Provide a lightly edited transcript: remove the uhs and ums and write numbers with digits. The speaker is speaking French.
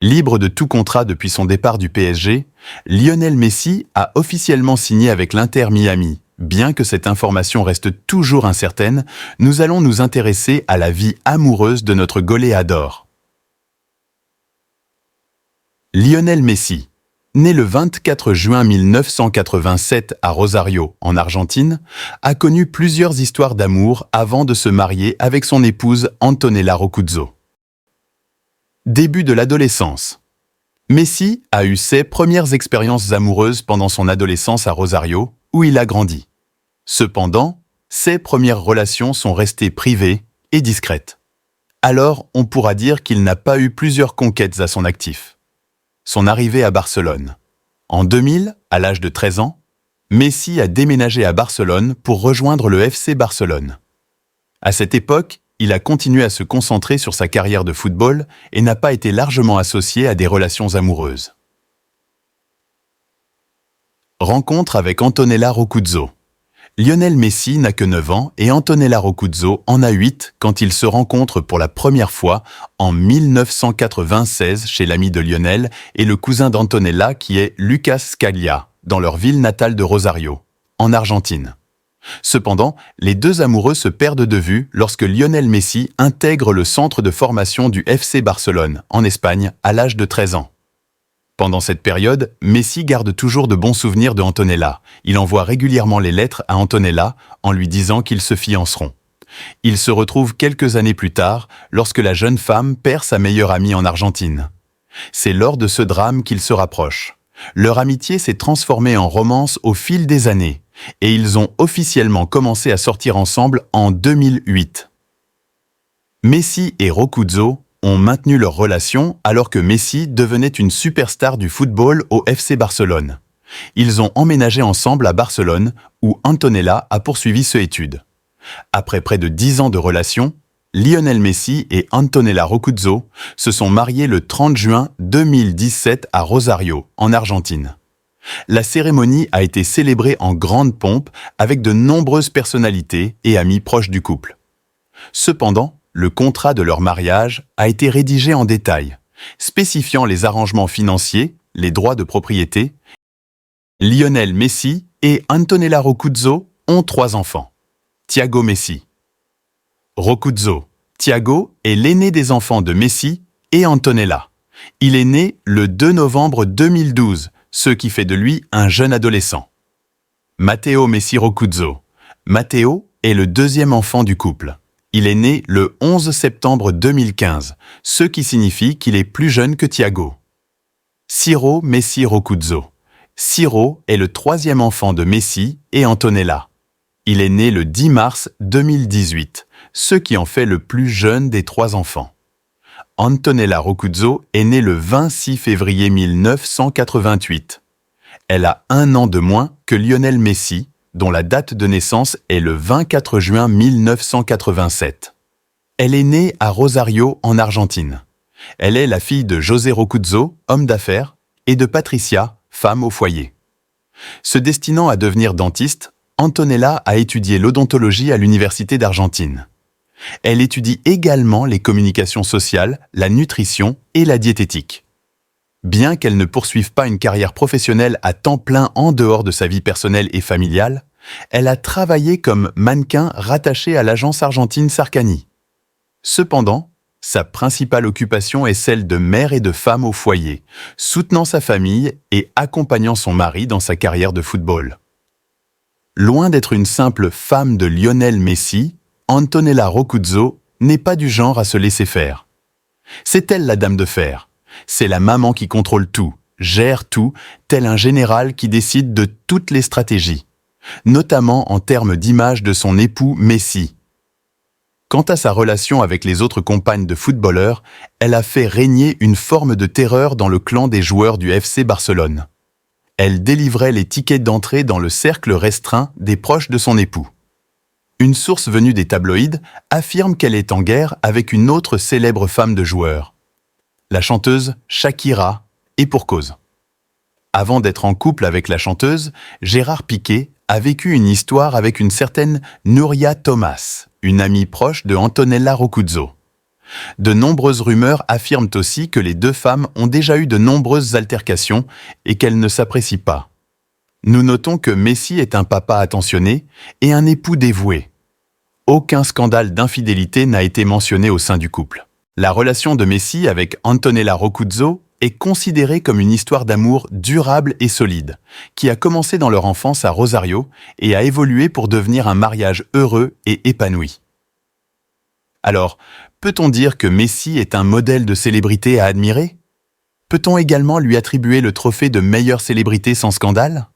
Libre de tout contrat depuis son départ du PSG, Lionel Messi a officiellement signé avec l'Inter Miami. Bien que cette information reste toujours incertaine, nous allons nous intéresser à la vie amoureuse de notre goléador. Lionel Messi, né le 24 juin 1987 à Rosario, en Argentine, a connu plusieurs histoires d'amour avant de se marier avec son épouse Antonella Roccuzzo. Début de l'adolescence. Messi a eu ses premières expériences amoureuses pendant son adolescence à Rosario, où il a grandi. Cependant, ses premières relations sont restées privées et discrètes. Alors, on pourra dire qu'il n'a pas eu plusieurs conquêtes à son actif. Son arrivée à Barcelone. En 2000, à l'âge de 13 ans, Messi a déménagé à Barcelone pour rejoindre le FC Barcelone. À cette époque, il a continué à se concentrer sur sa carrière de football et n'a pas été largement associé à des relations amoureuses. Rencontre avec Antonella Roccuzzo. Lionel Messi n'a que 9 ans et Antonella Roccuzzo en a 8 quand ils se rencontrent pour la première fois en 1996 chez l'ami de Lionel et le cousin d'Antonella qui est Lucas Scalia, dans leur ville natale de Rosario, en Argentine. Cependant, les deux amoureux se perdent de vue lorsque Lionel Messi intègre le centre de formation du FC Barcelone, en Espagne, à l'âge de 13 ans. Pendant cette période, Messi garde toujours de bons souvenirs de Antonella. Il envoie régulièrement les lettres à Antonella en lui disant qu'ils se fianceront. Ils se retrouvent quelques années plus tard, lorsque la jeune femme perd sa meilleure amie en Argentine. C'est lors de ce drame qu'ils se rapprochent. Leur amitié s'est transformée en romance au fil des années, et ils ont officiellement commencé à sortir ensemble en 2008. Messi et Roccuzzo ont maintenu leur relation alors que Messi devenait une superstar du football au FC Barcelone. Ils ont emménagé ensemble à Barcelone, où Antonella a poursuivi ses études. Après près de 10 ans de relation, Lionel Messi et Antonella Roccuzzo se sont mariés le 30 juin 2017 à Rosario, en Argentine. La cérémonie a été célébrée en grande pompe avec de nombreuses personnalités et amis proches du couple. Cependant, le contrat de leur mariage a été rédigé en détail, spécifiant les arrangements financiers, les droits de propriété. Lionel Messi et Antonella Roccuzzo ont 3 enfants. Thiago Messi. Roccuzzo. Thiago est l'aîné des enfants de Messi et Antonella. Il est né le 2 novembre 2012, ce qui fait de lui un jeune adolescent. Matteo Messi Roccuzzo. Matteo est le 2e enfant du couple. Il est né le 11 septembre 2015, ce qui signifie qu'il est plus jeune que Thiago. Ciro Messi Roccuzzo. Ciro est le 3e enfant de Messi et Antonella. Il est né le 10 mars 2018, ce qui en fait le plus jeune des 3 enfants. Antonella Roccuzzo est née le 26 février 1988. Elle a 1 an de moins que Lionel Messi, dont la date de naissance est le 24 juin 1987. Elle est née à Rosario, en Argentine. Elle est la fille de José Roccuzzo, homme d'affaires, et de Patricia, femme au foyer. Se destinant à devenir dentiste, Antonella a étudié l'odontologie à l'Université d'Argentine. Elle étudie également les communications sociales, la nutrition et la diététique. Bien qu'elle ne poursuive pas une carrière professionnelle à temps plein en dehors de sa vie personnelle et familiale, elle a travaillé comme mannequin rattaché à l'agence argentine Sarkany. Cependant, sa principale occupation est celle de mère et de femme au foyer, soutenant sa famille et accompagnant son mari dans sa carrière de football. Loin d'être une simple femme de Lionel Messi, Antonella Roccuzzo n'est pas du genre à se laisser faire. C'est elle la dame de fer. C'est la maman qui contrôle tout, gère tout, tel un général qui décide de toutes les stratégies, notamment en termes d'image de son époux Messi. Quant à sa relation avec les autres compagnes de footballeurs, elle a fait régner une forme de terreur dans le clan des joueurs du FC Barcelone. Elle délivrait les tickets d'entrée dans le cercle restreint des proches de son époux. Une source venue des tabloïds affirme qu'elle est en guerre avec une autre célèbre femme de joueur, la chanteuse Shakira, et pour cause. Avant d'être en couple avec la chanteuse, Gérard Piqué a vécu une histoire avec une certaine Nuria Thomas, une amie proche de Antonella Roccuzzo. De nombreuses rumeurs affirment aussi que les deux femmes ont déjà eu de nombreuses altercations et qu'elles ne s'apprécient pas. Nous notons que Messi est un papa attentionné et un époux dévoué. Aucun scandale d'infidélité n'a été mentionné au sein du couple. La relation de Messi avec Antonella Roccuzzo est considérée comme une histoire d'amour durable et solide, qui a commencé dans leur enfance à Rosario et a évolué pour devenir un mariage heureux et épanoui. Alors, peut-on dire que Messi est un modèle de célébrité à admirer? Peut-on également lui attribuer le trophée de meilleure célébrité sans scandale?